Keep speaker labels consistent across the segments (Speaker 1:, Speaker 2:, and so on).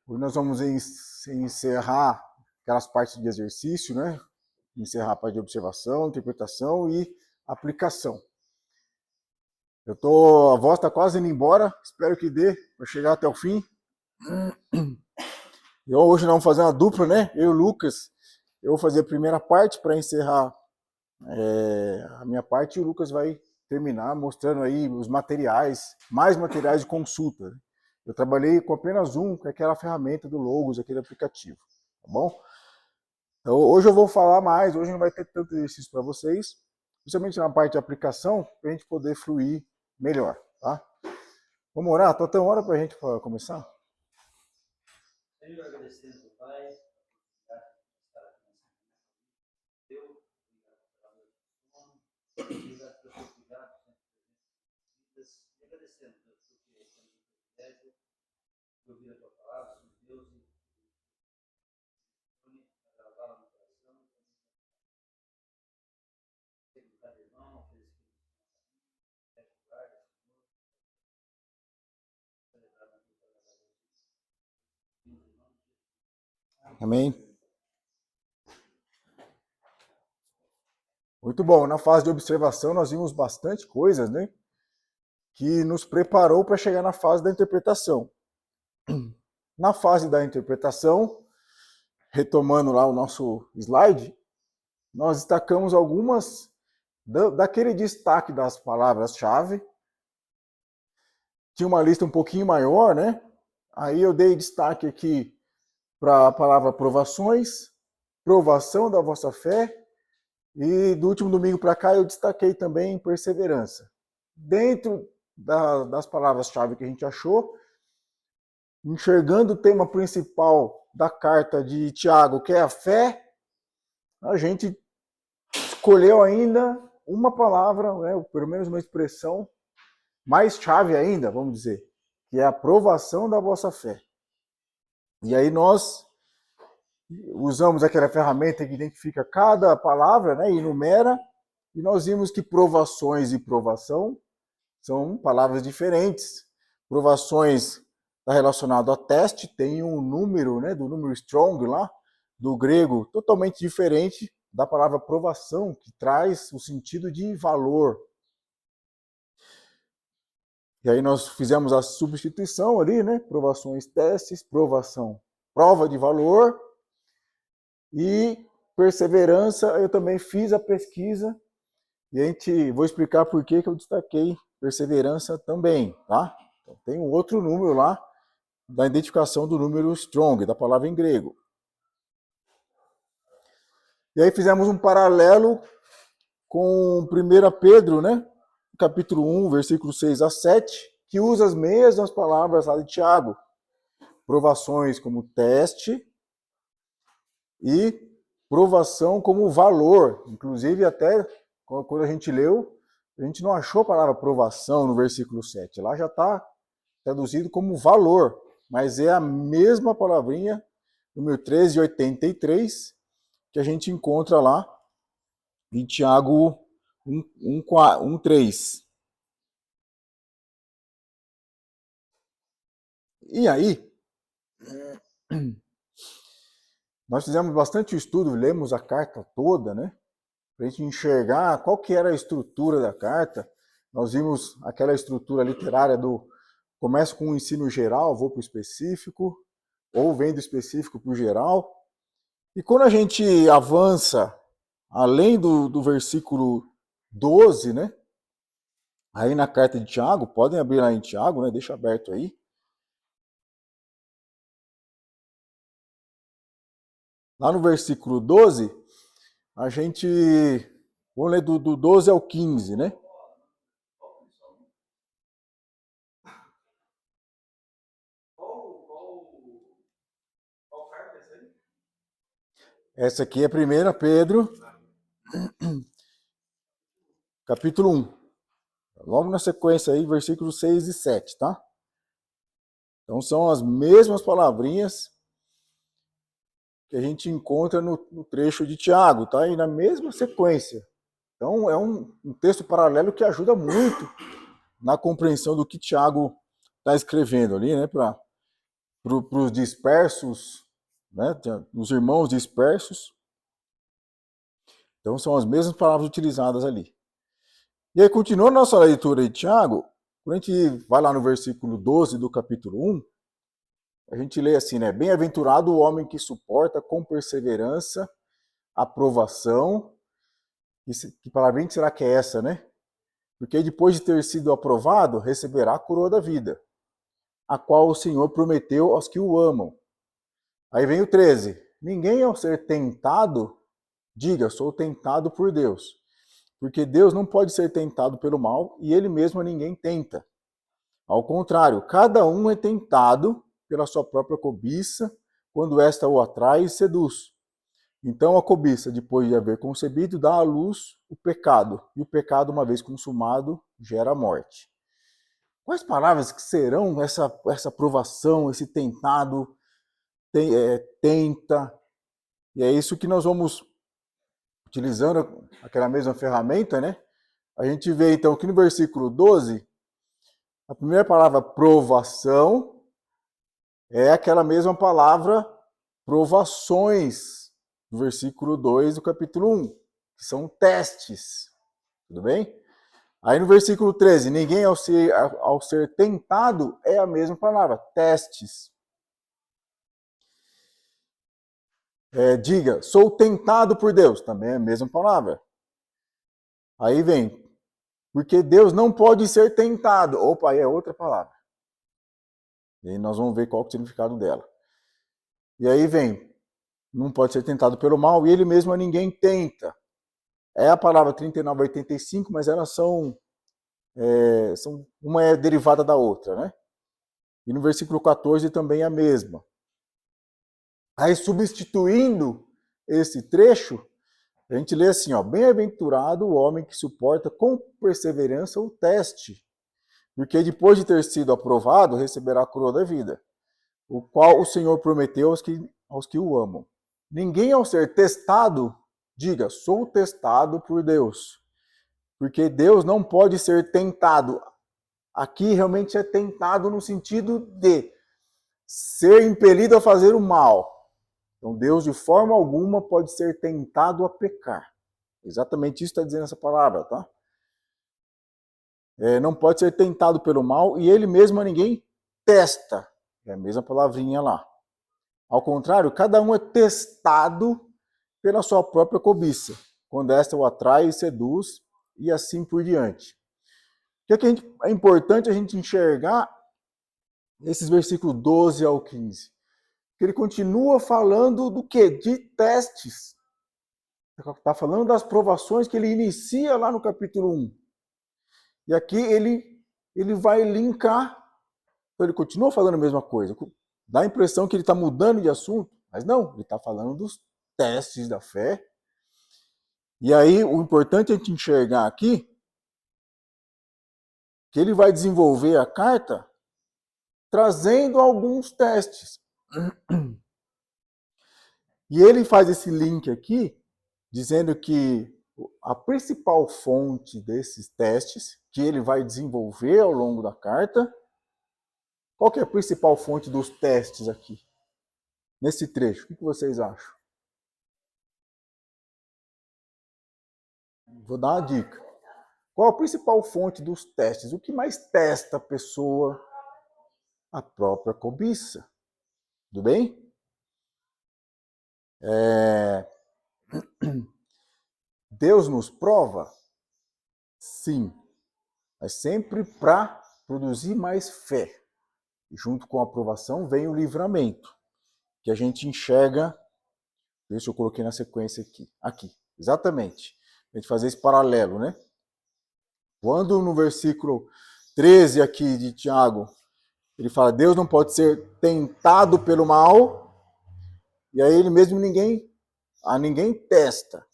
Speaker 1: Hoje nós vamos encerrar aquelas partes de exercício, né? Encerrar a parte de observação, interpretação e aplicação. A voz está quase indo embora, espero que dê para chegar até o fim. E hoje nós vamos fazer uma dupla, né? Eu e o Lucas. Eu vou fazer a primeira parte para encerrar a minha parte e o Lucas vai terminar mostrando aí os materiais, mais materiais de consulta. Eu trabalhei com apenas um, que é aquela ferramenta do Logos, aquele aplicativo, tá bom? Então, hoje eu vou falar mais, hoje não vai ter tanto exercício para vocês, principalmente na parte de aplicação, para a gente poder fluir melhor, tá? Vamos orar? Tá tão hora para a gente começar?
Speaker 2: Senhor, agradecendo ao Pai, obrigado pelo seu cuidado, e agradecendo Deus, porque temos o privilégio de ouvir a tua palavra, Senhor Deus, e gravá-la no coração, e cada irmão, aqueles que nos guarda, Senhor, celebrar na tua palavra.
Speaker 1: Amém. Muito bom. Na fase de observação nós vimos bastante coisas, né? Que nos preparou para chegar na fase da interpretação. Na fase da interpretação, retomando lá o nosso slide, nós destacamos algumas daquele destaque das palavras-chave. Tinha uma lista um pouquinho maior, né? Aí eu dei destaque aqui para a palavra provações, provação da vossa fé, e do último domingo para cá eu destaquei também perseverança. Dentro das palavras-chave que a gente achou, enxergando o tema principal da carta de Tiago, que é a fé, a gente escolheu ainda uma palavra, né, pelo menos uma expressão mais chave ainda, vamos dizer, que é a provação da vossa fé. E aí nós usamos aquela ferramenta que identifica cada palavra, né, e enumera, e nós vimos que provações e provação são palavras diferentes. Provações está relacionado a teste, tem um número, né, do número strong lá, do grego, totalmente diferente da palavra provação, que traz o sentido de valor. E aí nós fizemos a substituição ali, né, provações, testes, provação, prova de valor, e perseverança, eu também fiz a pesquisa, e vou explicar por que eu destaquei perseverança também, tá? Então, tem um outro número lá, da identificação do número strong, da palavra em grego. E aí fizemos um paralelo com 1 Pedro, né? Capítulo 1, versículo 6 a 7, que usa as mesmas palavras lá de Tiago. Provações como teste e provação como valor. Inclusive, até quando a gente leu, a gente não achou a palavra provação no versículo 7. Lá já está traduzido como valor, mas é a mesma palavrinha, número 1383, que a gente encontra lá em Tiago 1:3. E aí, nós fizemos bastante estudo, lemos a carta toda, né? Para a gente enxergar qual que era a estrutura da carta. Nós vimos aquela estrutura literária do começo com o ensino geral, vou para o específico, ou vem do específico para o geral. E quando a gente avança, além do versículo 12, né? Aí na carta de Tiago, podem abrir lá em Tiago, né? Deixa aberto aí. Lá no versículo 12, a gente... Vamos ler do 12 ao 15, né? Essa aqui é 1 Pedro, capítulo 1. Logo na sequência aí, versículos 6 e 7, tá? Então são as mesmas palavrinhas que a gente encontra no trecho de Tiago, tá? E na mesma sequência. Então é um texto paralelo que ajuda muito na compreensão do que Tiago está escrevendo ali, né? Para para os dispersos, né? Os irmãos dispersos. Então são as mesmas palavras utilizadas ali. E aí, continuando nossa leitura de Tiago, quando a gente vai lá no versículo 12 do capítulo 1, a gente lê assim, né? Bem-aventurado o homem que suporta com perseverança a provação. Que palavra que será que é essa, né? Porque depois de ter sido aprovado, receberá a coroa da vida, a qual o Senhor prometeu aos que o amam. Aí vem o 13. Ninguém ao ser tentado, diga, sou tentado por Deus. Porque Deus não pode ser tentado pelo mal e ele mesmo a ninguém tenta. Ao contrário, cada um é tentado pela sua própria cobiça, quando esta o atrai e seduz. Então a cobiça, depois de haver concebido, dá à luz o pecado. E o pecado, uma vez consumado, gera a morte. Quais palavras que serão essa provação, esse tentado, tenta? E é isso que nós vamos, utilizando aquela mesma ferramenta, né? A gente vê então que no versículo 12, a primeira palavra provação é aquela mesma palavra provações, do versículo 2 do capítulo 1, que são testes. Tudo bem? Aí no versículo 13, ninguém ao ser tentado é a mesma palavra, testes. Diga, sou tentado por Deus, também é a mesma palavra. Aí vem, porque Deus não pode ser tentado. Opa, aí é outra palavra. E aí nós vamos ver qual é o significado dela. E aí vem, não pode ser tentado pelo mal, e ele mesmo a ninguém tenta. É a palavra 39 e 85, mas elas são uma é derivada da outra, né? E no versículo 14 também é a mesma. Aí, substituindo esse trecho, a gente lê assim, ó, bem-aventurado o homem que suporta com perseverança o teste, porque depois de ter sido aprovado, receberá a coroa da vida, o qual o Senhor prometeu aos que o amam. Ninguém ao ser testado, diga, sou testado por Deus, porque Deus não pode ser tentado. Aqui realmente é tentado no sentido de ser impelido a fazer o mal. Então Deus de forma alguma pode ser tentado a pecar. Exatamente isso está dizendo essa palavra, tá? Não pode ser tentado pelo mal e ele mesmo a ninguém testa. É a mesma palavrinha lá. Ao contrário, cada um é testado pela sua própria cobiça, quando esta o atrai e seduz e assim por diante. O que é importante a gente enxergar esses versículos 12 ao 15? Que ele continua falando do quê? De testes. Está falando das provações que ele inicia lá no capítulo 1. E aqui ele vai linkar. Então ele continua falando a mesma coisa. Dá a impressão que ele está mudando de assunto, mas não, ele está falando dos testes da fé. E aí o importante é a gente enxergar aqui que ele vai desenvolver a carta trazendo alguns testes. E ele faz esse link aqui, dizendo que a principal fonte desses testes, que ele vai desenvolver ao longo da carta, qual que é a principal fonte dos testes aqui? Nesse trecho, o que vocês acham? Vou dar uma dica. Qual a principal fonte dos testes? O que mais testa a pessoa? A própria cobiça. Tudo bem? Deus nos prova? Sim. Mas sempre para produzir mais fé. E junto com a aprovação vem o livramento, que a gente enxerga. Deixa eu coloquei na sequência aqui. Exatamente. A gente fazer esse paralelo, né? Quando no versículo 13 aqui de Tiago, ele fala, Deus não pode ser tentado pelo mal, e aí ele mesmo ninguém testa.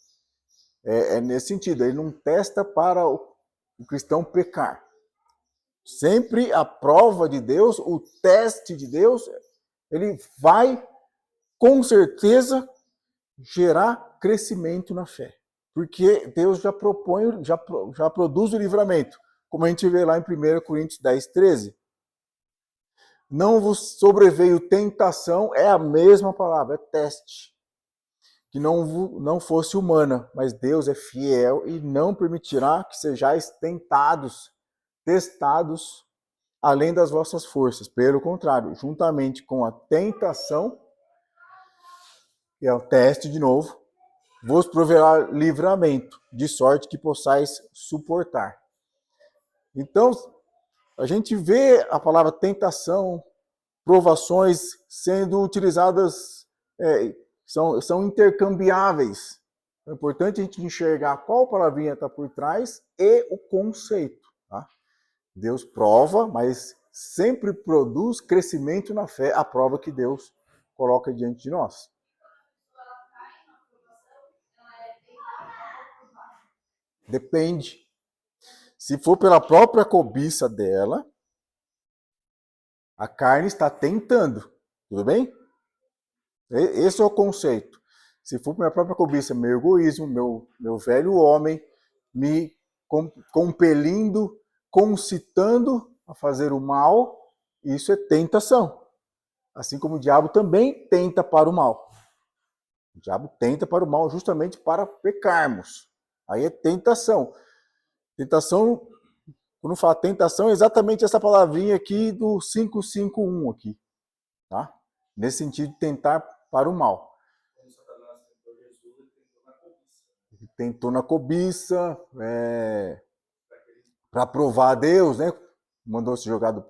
Speaker 1: É nesse sentido, ele não testa para o cristão pecar. Sempre a prova de Deus, o teste de Deus, ele vai com certeza gerar crescimento na fé. Porque Deus já propõe, já produz o livramento. Como a gente vê lá em 1 Coríntios 10, 13. não vos sobreveio tentação, é a mesma palavra, é teste. Que não fosse humana, mas Deus é fiel e não permitirá que sejais testados, além das vossas forças. Pelo contrário, juntamente com a tentação, que é o teste de novo, vos proverá livramento, de sorte que possais suportar. Então, a gente vê a palavra tentação, provações sendo utilizadas, são intercambiáveis. É importante a gente enxergar qual palavrinha está por trás e o conceito. Tá? Deus prova, mas sempre produz crescimento na fé, a prova que Deus coloca diante de nós. Depende. Se for pela própria cobiça dela, a carne está tentando. Tudo bem? Esse é o conceito. Se for pela própria cobiça, meu egoísmo, meu velho homem, me compelindo, concitando a fazer o mal, isso é tentação. Assim como o diabo também tenta para o mal. O diabo tenta para o mal justamente para pecarmos. Aí é tentação. Tentação, quando fala tentação, é exatamente essa palavrinha aqui do 551 aqui, tá? Nesse sentido de tentar para o mal. Ele tentou na cobiça, para provar a Deus, né? Mandou se jogar do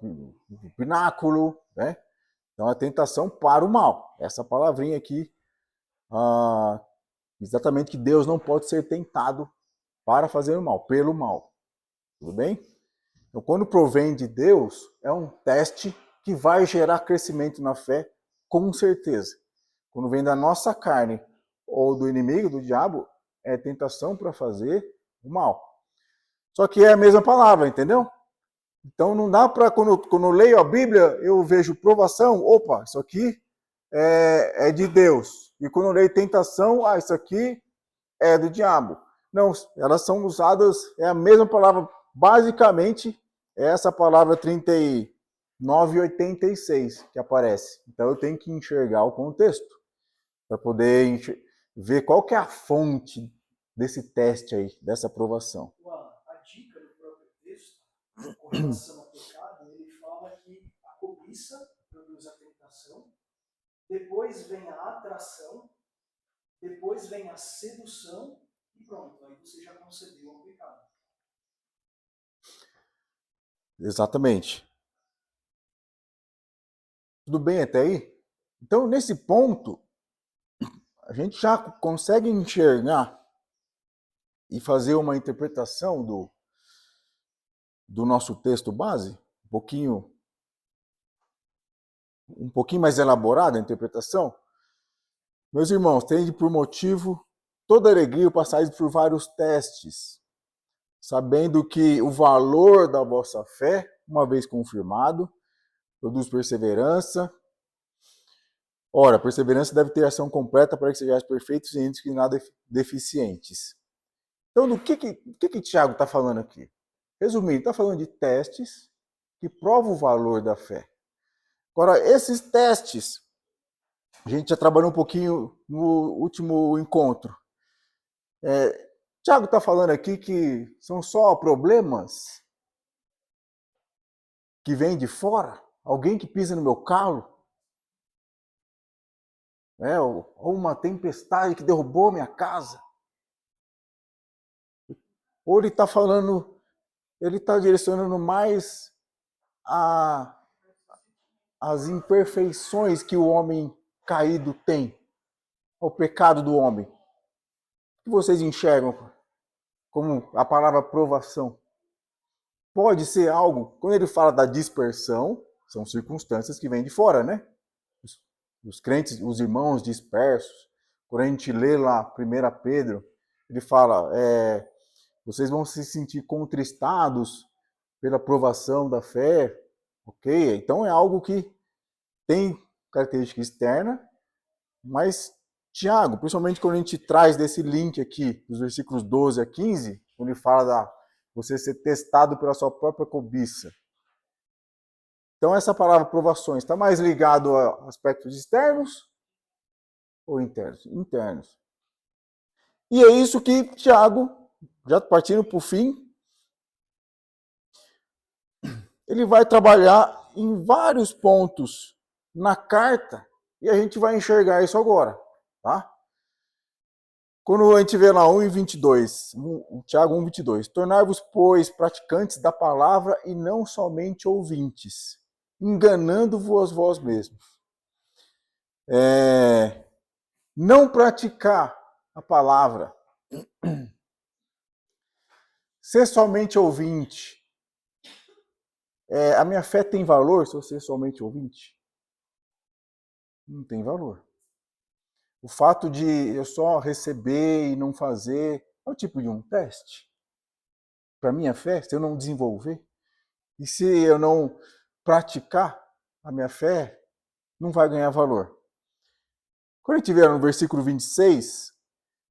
Speaker 1: pináculo, né? Então a tentação para o mal. Essa palavrinha aqui, exatamente que Deus não pode ser tentado para fazer o mal, pelo mal. Tudo bem? Então, quando provém de Deus, é um teste que vai gerar crescimento na fé, com certeza. Quando vem da nossa carne ou do inimigo, do diabo, é tentação para fazer o mal. Só que é a mesma palavra, entendeu? Então não dá para, quando eu leio a Bíblia, eu vejo provação, opa, isso aqui é de Deus. E quando eu leio tentação, isso aqui é do diabo. Não, elas são usadas, é a mesma palavra, basicamente, é essa palavra 3986 que aparece. Então eu tenho que enxergar o contexto para poder ver qual que é a fonte desse teste aí, dessa aprovação.
Speaker 3: A dica do próprio texto, com relação ao pecado, ele fala que a cobiça produz a tentação, depois vem a atração, depois vem a sedução e pronto, aí você já concedeu ao pecado.
Speaker 1: Exatamente. Tudo bem até aí? Então, nesse ponto, a gente já consegue enxergar e fazer uma interpretação do nosso texto base, um pouquinho mais elaborada a interpretação. Meus irmãos, tende por motivo toda alegria passais por vários testes, sabendo que o valor da vossa fé, uma vez confirmado, produz perseverança. Ora, perseverança deve ter ação completa para que sejais perfeitos e íntegros e nada deficientes. Então, do que Tiago está falando aqui? Resumindo, está falando de testes que provam o valor da fé. Agora, esses testes, a gente já trabalhou um pouquinho no último encontro. Tiago está falando aqui que são só problemas que vêm de fora? Alguém que pisa no meu calo? Ou uma tempestade que derrubou minha casa? Ou ele está falando, ele está direcionando mais as imperfeições que o homem caído tem, o pecado do homem? O que vocês enxergam como a palavra provação? Pode ser algo, quando ele fala da dispersão, são circunstâncias que vêm de fora, né? Os crentes, os irmãos dispersos. Quando a gente lê lá 1 Pedro, ele fala, vocês vão se sentir contristados pela provação da fé, ok? Então é algo que tem característica externa, mas Tiago, principalmente quando a gente traz desse link aqui, dos versículos 12 a 15, quando ele fala da você ser testado pela sua própria cobiça. Então, essa palavra provações está mais ligado a aspectos externos ou internos? Internos. E é isso que Tiago, já partindo para o fim, ele vai trabalhar em vários pontos na carta e a gente vai enxergar isso agora, tá? Quando a gente vê lá 1:22, Tiago 1:22, tornai-vos, pois, praticantes da palavra e não somente ouvintes, enganando-vos vós mesmos. Não praticar a palavra, ser somente ouvinte. A minha fé tem valor se eu ser somente ouvinte? Não tem valor. O fato de eu só receber e não fazer é o tipo de um teste. Para minha fé, se eu não desenvolver, e se eu não praticar a minha fé, não vai ganhar valor. Quando a gente vê no versículo 26,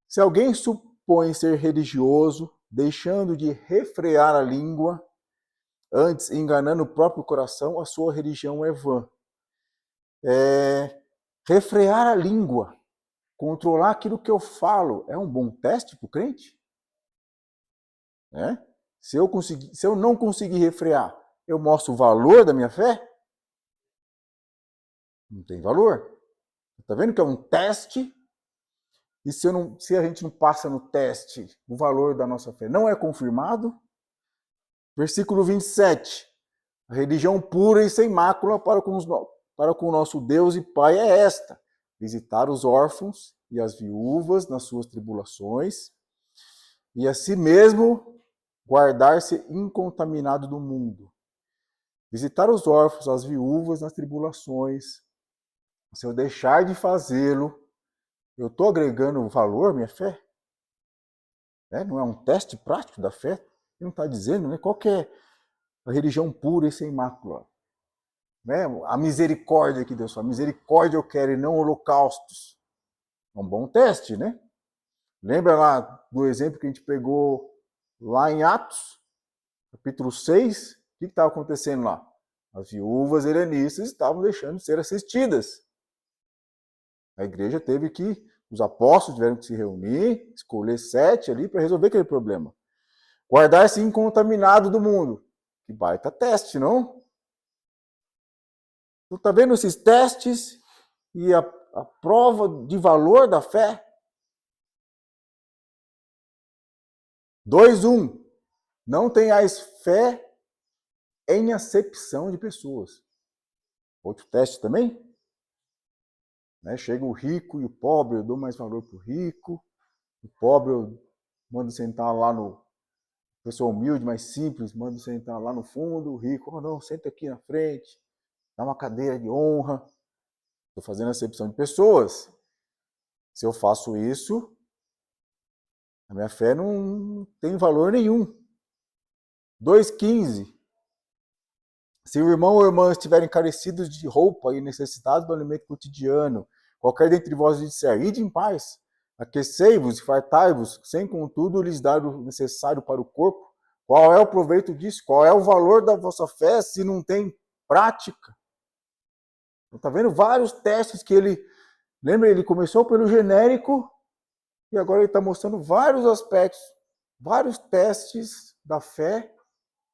Speaker 1: se alguém supõe ser religioso, deixando de refrear a língua, antes enganando o próprio coração, a sua religião é vã. Refrear a língua, controlar aquilo que eu falo, é um bom teste para o crente? Se eu não conseguir refrear, eu mostro o valor da minha fé? Não tem valor. Está vendo que é um teste? E se a gente não passa no teste, o valor da nossa fé não é confirmado? Versículo 27. A religião pura e sem mácula para com o nosso Deus e Pai é esta: visitar os órfãos e as viúvas nas suas tribulações, e a si mesmo guardar-se incontaminado do mundo. Visitar os órfãos, as viúvas nas tribulações. Se eu deixar de fazê-lo, eu estou agregando valor à minha fé? Não é um teste prático da fé? Ele não está dizendo, né? Qual que é a religião pura e sem mácula? A misericórdia que Deus fala. Misericórdia eu quero e não holocaustos. É um bom teste, né? Lembra lá do exemplo que a gente pegou lá em Atos, capítulo 6? O que estava acontecendo lá? As viúvas helenistas estavam deixando de ser assistidas. A igreja teve que, os apóstolos tiveram que se reunir, escolher 7 ali para resolver aquele problema. Guardar-se incontaminado do mundo. Que baita teste, não? Então, tá vendo esses testes e a prova de valor da fé? 2:1. Não tenhais fé em acepção de pessoas. Outro teste também? Chega o rico e o pobre, eu dou mais valor para o rico. O pobre eu mando sentar lá no... Pessoa humilde, mais simples, mando sentar lá no fundo. O rico, não, senta aqui na frente. Dá uma cadeira de honra. Estou fazendo acepção de pessoas. Se eu faço isso, a minha fé não tem valor nenhum. 2:15. Se o irmão ou irmã estiverem carecidos de roupa e necessitados do alimento cotidiano, qualquer dentre vós disser, ide em paz, aquecei-vos e fartai-vos, sem contudo lhes dar o necessário para o corpo, qual é o proveito disso? Qual é o valor da vossa fé se não tem prática? Está vendo vários testes que ele... Lembra, ele começou pelo genérico e agora ele está mostrando vários aspectos, vários testes da fé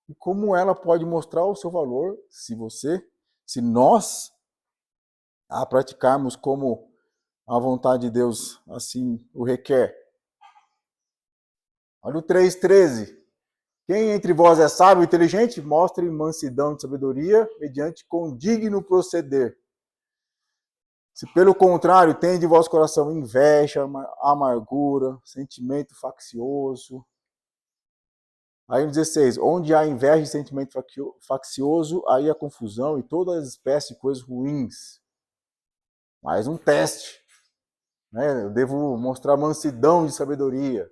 Speaker 1: e como ela pode mostrar o seu valor se nós a praticarmos como a vontade de Deus assim o requer. Olha o 3:13. Quem entre vós é sábio e inteligente, mostre mansidão de sabedoria mediante condigno proceder. Se pelo contrário tem de vosso coração inveja, amargura, sentimento faccioso. Aí no 16, onde há inveja e sentimento faccioso, aí há confusão e todas as espécies de coisas ruins. Mais um teste. Eu devo mostrar mansidão de sabedoria.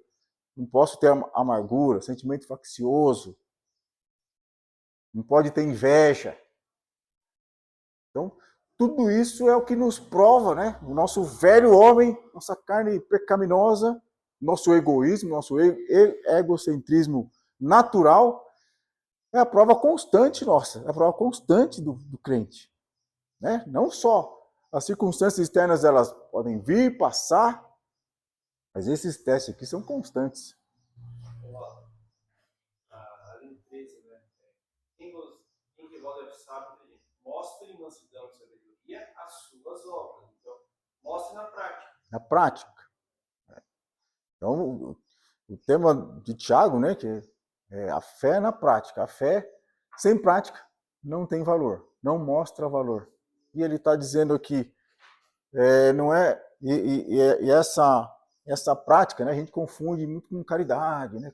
Speaker 1: Não posso ter amargura, sentimento faccioso. Não pode ter inveja. Então, tudo isso é o que nos prova, o nosso velho homem, nossa carne pecaminosa, nosso egoísmo, nosso egocentrismo natural, É a prova constante nossa, é a prova constante do crente. Né? Não só as circunstâncias externas, elas podem vir, passar, mas esses testes aqui são constantes.
Speaker 2: A linha 13, né? Quem que roga sabe, mostre em mansidão e sabedoria as suas obras. Então, mostre na prática.
Speaker 1: Na prática. Então, o tema de Tiago, né, que é a fé na prática. A fé sem prática não tem valor, não mostra valor. E ele está dizendo aqui, não é. E essa prática, né, a gente confunde muito com caridade, né,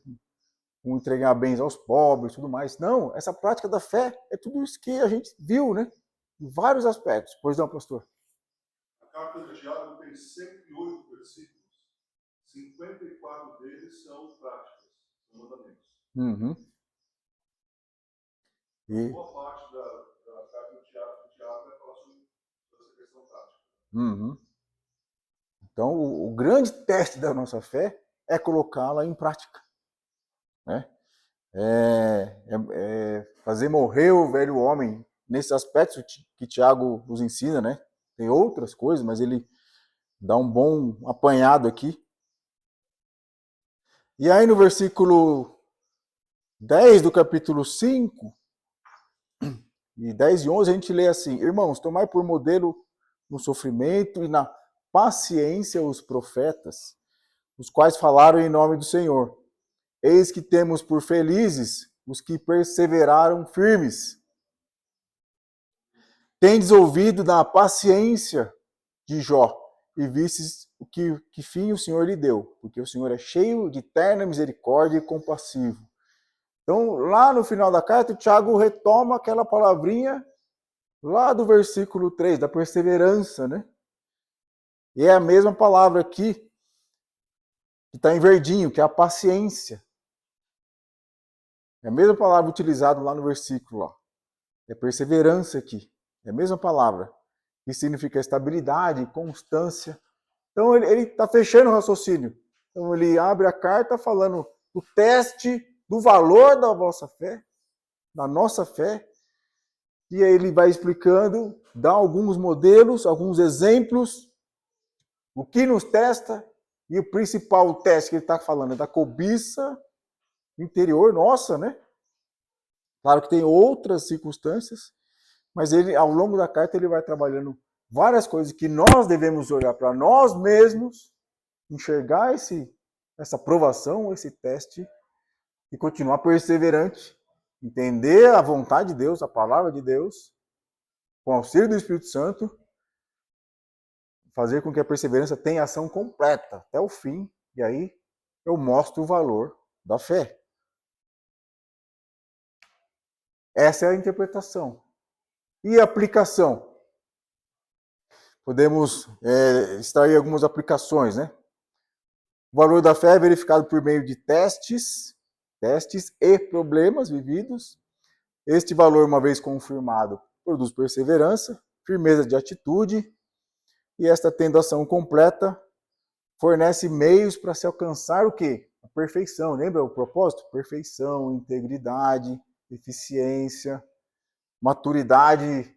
Speaker 1: com entregar bens aos pobres e tudo mais. Não, essa prática da fé é tudo isso que a gente viu, né, em vários aspectos. Pois não, pastor?
Speaker 4: A carta de Tiago tem 108 versículos. 54 deles são práticas, são mandamentos.
Speaker 1: Uhum. E...
Speaker 4: boa parte da carta de Tiago vai falar sobre essa questão prática.
Speaker 1: Uhum. Então, o grande teste da nossa fé é colocá-la em prática. Né? Fazer morrer o velho homem nesses aspectos que Tiago nos ensina, né? Tem outras coisas, mas ele dá um bom apanhado aqui. E aí no versículo 10 do capítulo 5, e 10 e 11, a gente lê assim: Irmãos, tomai por modelo no sofrimento e na paciência os profetas, os quais falaram em nome do Senhor. Eis que temos por felizes os que perseveraram firmes. Tendes ouvido da paciência de Jó, e vistes o que fim o Senhor lhe deu, porque o Senhor é cheio de terna misericórdia e compassivo. Então, lá no final da carta, o Tiago retoma aquela palavrinha lá do versículo 3, da perseverança, né? E é a mesma palavra aqui, que está em verdinho, que é a paciência. É a mesma palavra utilizada lá no versículo, ó. É perseverança aqui. É a mesma palavra, que significa estabilidade, constância. Então ele está fechando o raciocínio. Então ele abre a carta falando do teste do valor da vossa fé, da nossa fé. E aí ele vai explicando, dá alguns modelos, alguns exemplos, o que nos testa. E o principal teste que ele está falando é da cobiça interior nossa, né? Claro que tem outras circunstâncias, mas ele, ao longo da carta, ele vai trabalhando várias coisas que nós devemos olhar para nós mesmos, enxergar essa provação, esse teste, e continuar perseverante, entender a vontade de Deus, a palavra de Deus, com o auxílio do Espírito Santo, fazer com que a perseverança tenha ação completa, até o fim, e aí eu mostro o valor da fé. Essa é a interpretação. E a aplicação? Podemos extrair algumas aplicações, né? O valor da fé é verificado por meio de testes e problemas vividos. Este valor, uma vez confirmado, produz perseverança, firmeza de atitude, e esta tendo ação completa, fornece meios para se alcançar o quê? A perfeição. Lembra o propósito? Perfeição, integridade, eficiência, maturidade,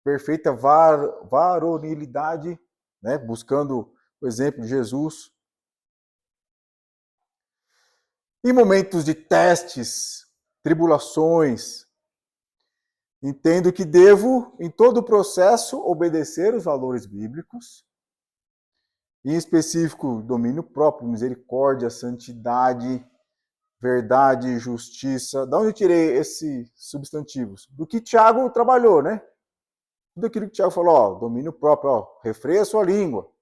Speaker 1: perfeita varonilidade, né? Buscando o exemplo de Jesus. Em momentos de testes, tribulações, entendo que devo, em todo o processo, obedecer os valores bíblicos, em específico, domínio próprio, misericórdia, santidade, verdade, justiça. De onde eu tirei esses substantivos? Do que Tiago trabalhou, né? Tudo aquilo que Tiago falou, ó, domínio próprio, ó, refreia a sua língua.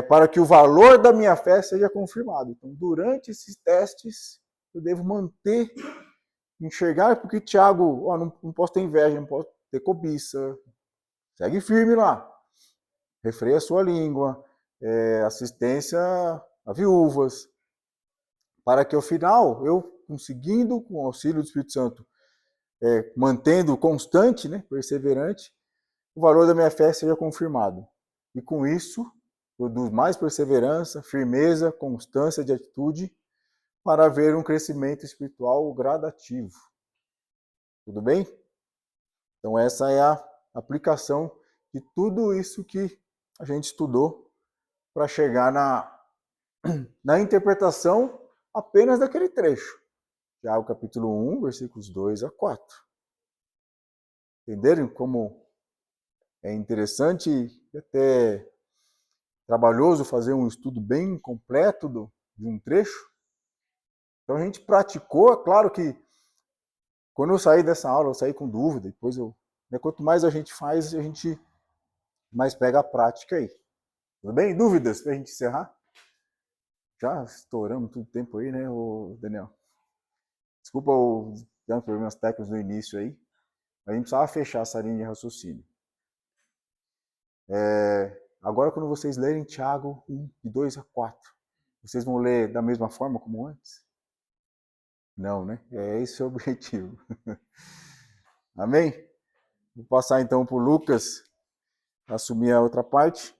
Speaker 1: Para que o valor da minha fé seja confirmado. Então, durante esses testes, eu devo manter, enxergar, porque Tiago, ó, não posso ter inveja, não posso ter cobiça. Segue firme lá. Refreia a sua língua, assistência a viúvas, para que ao final, eu conseguindo, com o auxílio do Espírito Santo, mantendo constante, né, perseverante, o valor da minha fé seja confirmado. E com isso, produz mais perseverança, firmeza, constância de atitude, para haver um crescimento espiritual gradativo. Tudo bem? Então essa é a aplicação de tudo isso que a gente estudou para chegar na interpretação apenas daquele trecho. Já o capítulo 1, versículos 2 a 4. Entenderam como é interessante e até trabalhoso fazer um estudo bem completo de um trecho? Então a gente praticou, é claro que quando eu saí dessa aula, eu saí com dúvida, depois quanto mais a gente faz, a gente mais pega a prática aí. Tudo bem? Dúvidas para a gente encerrar? Já estouramos todo o tempo aí, né, Daniel? Desculpa os problemas técnicos no início aí, mas a gente precisava fechar essa linha de raciocínio. Agora, quando vocês lerem Tiago 1, de 2 a 4, vocês vão ler da mesma forma como antes? Não, né? Esse é o objetivo. Amém? Vou passar então para o Lucas assumir a outra parte.